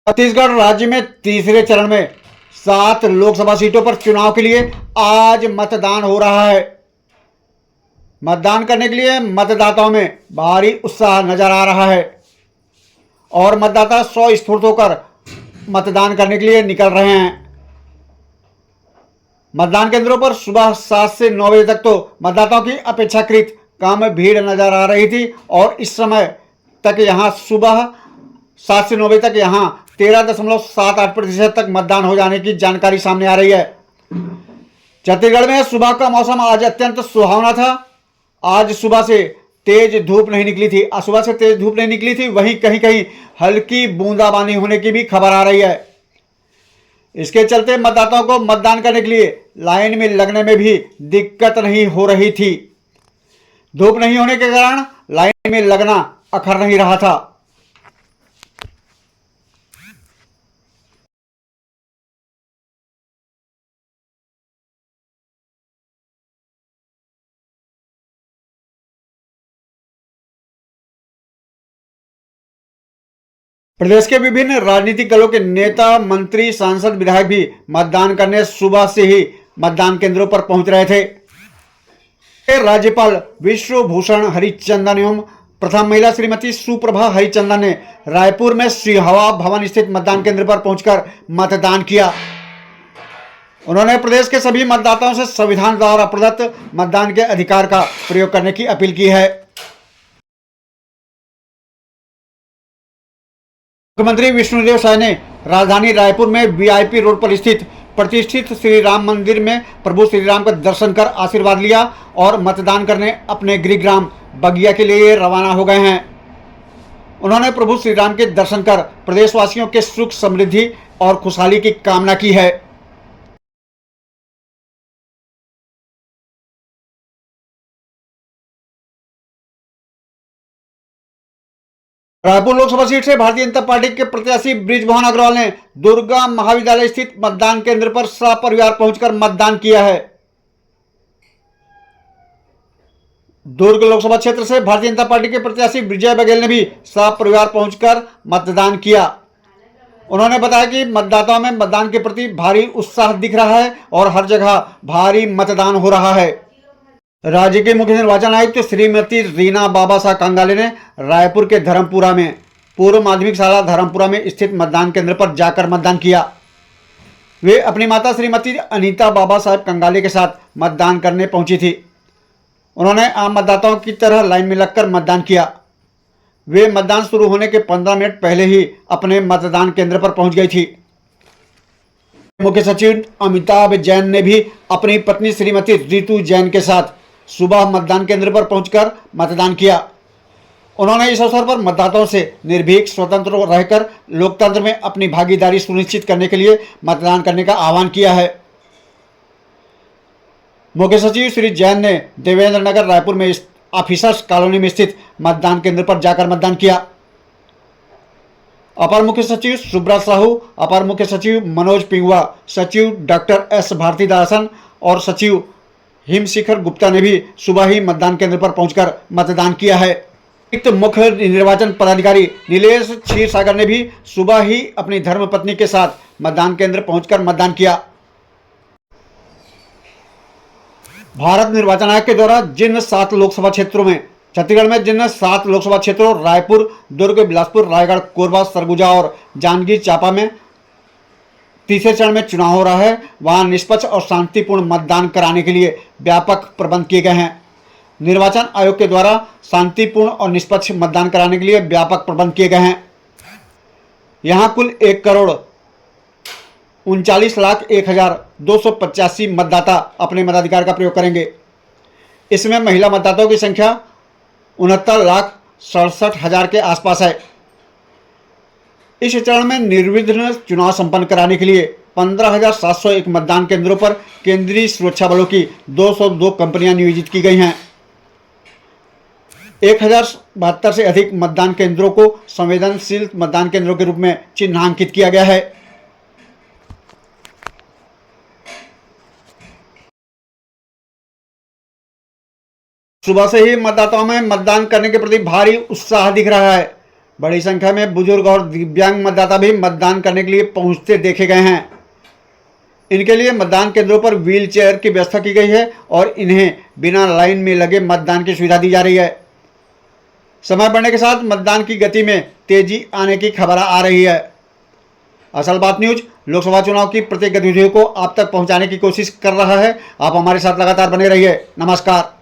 छत्तीसगढ़ राज्य में तीसरे चरण में 7 लोकसभा सीटों पर चुनाव के लिए आज मतदान हो रहा है। मतदान करने के लिए मतदाताओं में भारी उत्साह नजर आ रहा है और मतदाता स्वस्फूर्त होकर मतदान करने के लिए निकल रहे हैं। मतदान केंद्रों पर सुबह 7 से 9 बजे तक तो मतदाताओं की अपेक्षाकृत कम भीड़ नजर आ रही थी और इस समय तक यहां सुबह 7 से 9 बजे तक यहां 13.78% तक मतदान हो जाने की जानकारी सामने आ रही है। छत्तीसगढ़ में सुबह का मौसम आज अत्यंत सुहावना था। आज सुबह से तेज धूप नहीं निकली थी। वहीं कहीं कहीं हल्की बूंदाबांदी होने की भी खबर आ रही है। इसके चलते मतदाताओं को मतदान करने के लिए लाइन में लगने में भी दिक्कत नहीं हो रही थी। धूप नहीं होने के कारण लाइन में लगना अखर नहीं रहा था। प्रदेश के विभिन्न राजनीतिक दलों के नेता, मंत्री, सांसद, विधायक भी मतदान करने सुबह से ही मतदान केंद्रों पर पहुंच रहे थे। राज्यपाल विश्वभूषण हरिचंदन एवं प्रथम महिला श्रीमती सुप्रभा हरिचंदन ने रायपुर में सिहावा भवन स्थित मतदान केंद्र पर पहुंचकर मतदान किया। उन्होंने प्रदेश के सभी मतदाताओं से संविधान द्वारा प्रदत्त मतदान के अधिकार का प्रयोग करने की अपील की है। मुख्यमंत्री विष्णुदेव साय ने राजधानी रायपुर में वीआईपी रोड पर स्थित प्रतिष्ठित श्री राम मंदिर में प्रभु श्री राम का दर्शन कर आशीर्वाद लिया और मतदान करने अपने गृहग्राम बगिया के लिए रवाना हो गए हैं। उन्होंने प्रभु श्री राम के दर्शन कर प्रदेशवासियों के सुख, समृद्धि और खुशहाली की कामना की है। रायपुर लोकसभा सीट से भारतीय जनता पार्टी के प्रत्याशी बृजमोहन अग्रवाल ने दुर्गा महाविद्यालय स्थित मतदान केंद्र पर सपरिवार पहुंचकर मतदान किया है। दुर्ग लोकसभा क्षेत्र से भारतीय जनता पार्टी के प्रत्याशी विजय बघेल ने भी सपरिवार पहुंचकर मतदान किया। उन्होंने बताया कि मतदाताओं में मतदान के प्रति भारी उत्साह दिख रहा है और हर जगह भारी मतदान हो रहा है। राज्य के मुख्य निर्वाचन आयुक्त श्रीमती रीना बाबा साह कंगाले ने रायपुर के धर्मपुरा में पूर्व माध्यमिक शाला धर्मपुरा में स्थित मतदान केंद्र पर जाकर मतदान किया। वे अपनी माता श्रीमती अनीता बाबा साहब कंगाले के साथ मतदान करने पहुंची थी। उन्होंने आम मतदाताओं की तरह लाइन में लगकर मतदान किया। वे मतदान शुरू होने के 15 मिनट पहले ही अपने मतदान केंद्र पर पहुंच गई थी। मुख्य सचिव अमिताभ जैन ने भी अपनी पत्नी श्रीमती रितु जैन के साथ सुबह मतदान केंद्र पर पहुंचकर मतदान किया। उन्होंने इस अवसर पर मतदाताओं से निर्भीक, स्वतंत्र रहकर लोकतंत्र में अपनी भागीदारी सुनिश्चित करने के लिए मतदान करने का आह्वान किया है। मुख्य सचिव श्री जैन ने देवेंद्र नगर रायपुर में ऑफिसर्स कॉलोनी में स्थित मतदान केंद्र पर जाकर मतदान किया। अपर मुख्य सचिव सुब्रत साहू, अपर मुख्य सचिव मनोज पिंगुआ, सचिव डॉक्टर एस भारतीदासन और सचिव हिमशिखर गुप्ता ने भी सुबह ही मतदान केंद्र पर पहुंचकर मतदान किया है। मुख्य निर्वाचन पदाधिकारी नीलेश क्षीरसागर ने भी सुबह ही अपनी धर्मपत्नी के साथ मतदान केंद्र पहुंचकर मतदान किया। भारत निर्वाचन आयोग के द्वारा जिन 7 लोकसभा क्षेत्रों में छत्तीसगढ़ में जिन 7 लोकसभा क्षेत्रों रायपुर, दुर्ग, बिलासपुर, रायगढ़, कोरबा, सरगुजा और जांजगीर चांपा में तीसरे चरण में चुनाव हो रहा है, वहां निष्पक्ष और शांतिपूर्ण मतदान कराने के लिए व्यापक प्रबंध किए गए हैं। निर्वाचन आयोग के द्वारा शांतिपूर्ण और निष्पक्ष मतदान कराने के लिए व्यापक प्रबंध किए गए हैं। यहां कुल 1,39,01,285 मतदाता अपने मताधिकार का प्रयोग करेंगे। इसमें महिला मतदाताओं की संख्या 69,67,000 के आसपास है। इस चरण में निर्विघ्न चुनाव संपन्न कराने के लिए 15,701 मतदान केंद्रों पर केंद्रीय सुरक्षा बलों की 202 कंपनियां नियोजित की गई हैं। 1,072 से अधिक मतदान केंद्रों को संवेदनशील मतदान केंद्रों के रूप में चिन्हांकित किया गया है। सुबह से ही मतदाताओं में मतदान करने के प्रति भारी उत्साह दिख रहा है। बड़ी संख्या में बुजुर्ग और दिव्यांग मतदाता भी मतदान करने के लिए पहुंचते देखे गए हैं। इनके लिए मतदान केंद्रों पर व्हील चेयर की व्यवस्था की गई है और इन्हें बिना लाइन में लगे मतदान की सुविधा दी जा रही है। समय बढ़ने के साथ मतदान की गति में तेजी आने की खबर आ रही है। असल बात न्यूज लोकसभा चुनाव की प्रत्येक गतिविधियों को आप तक पहुंचाने की कोशिश कर रहा है। आप हमारे साथ लगातार बने रहिए। नमस्कार।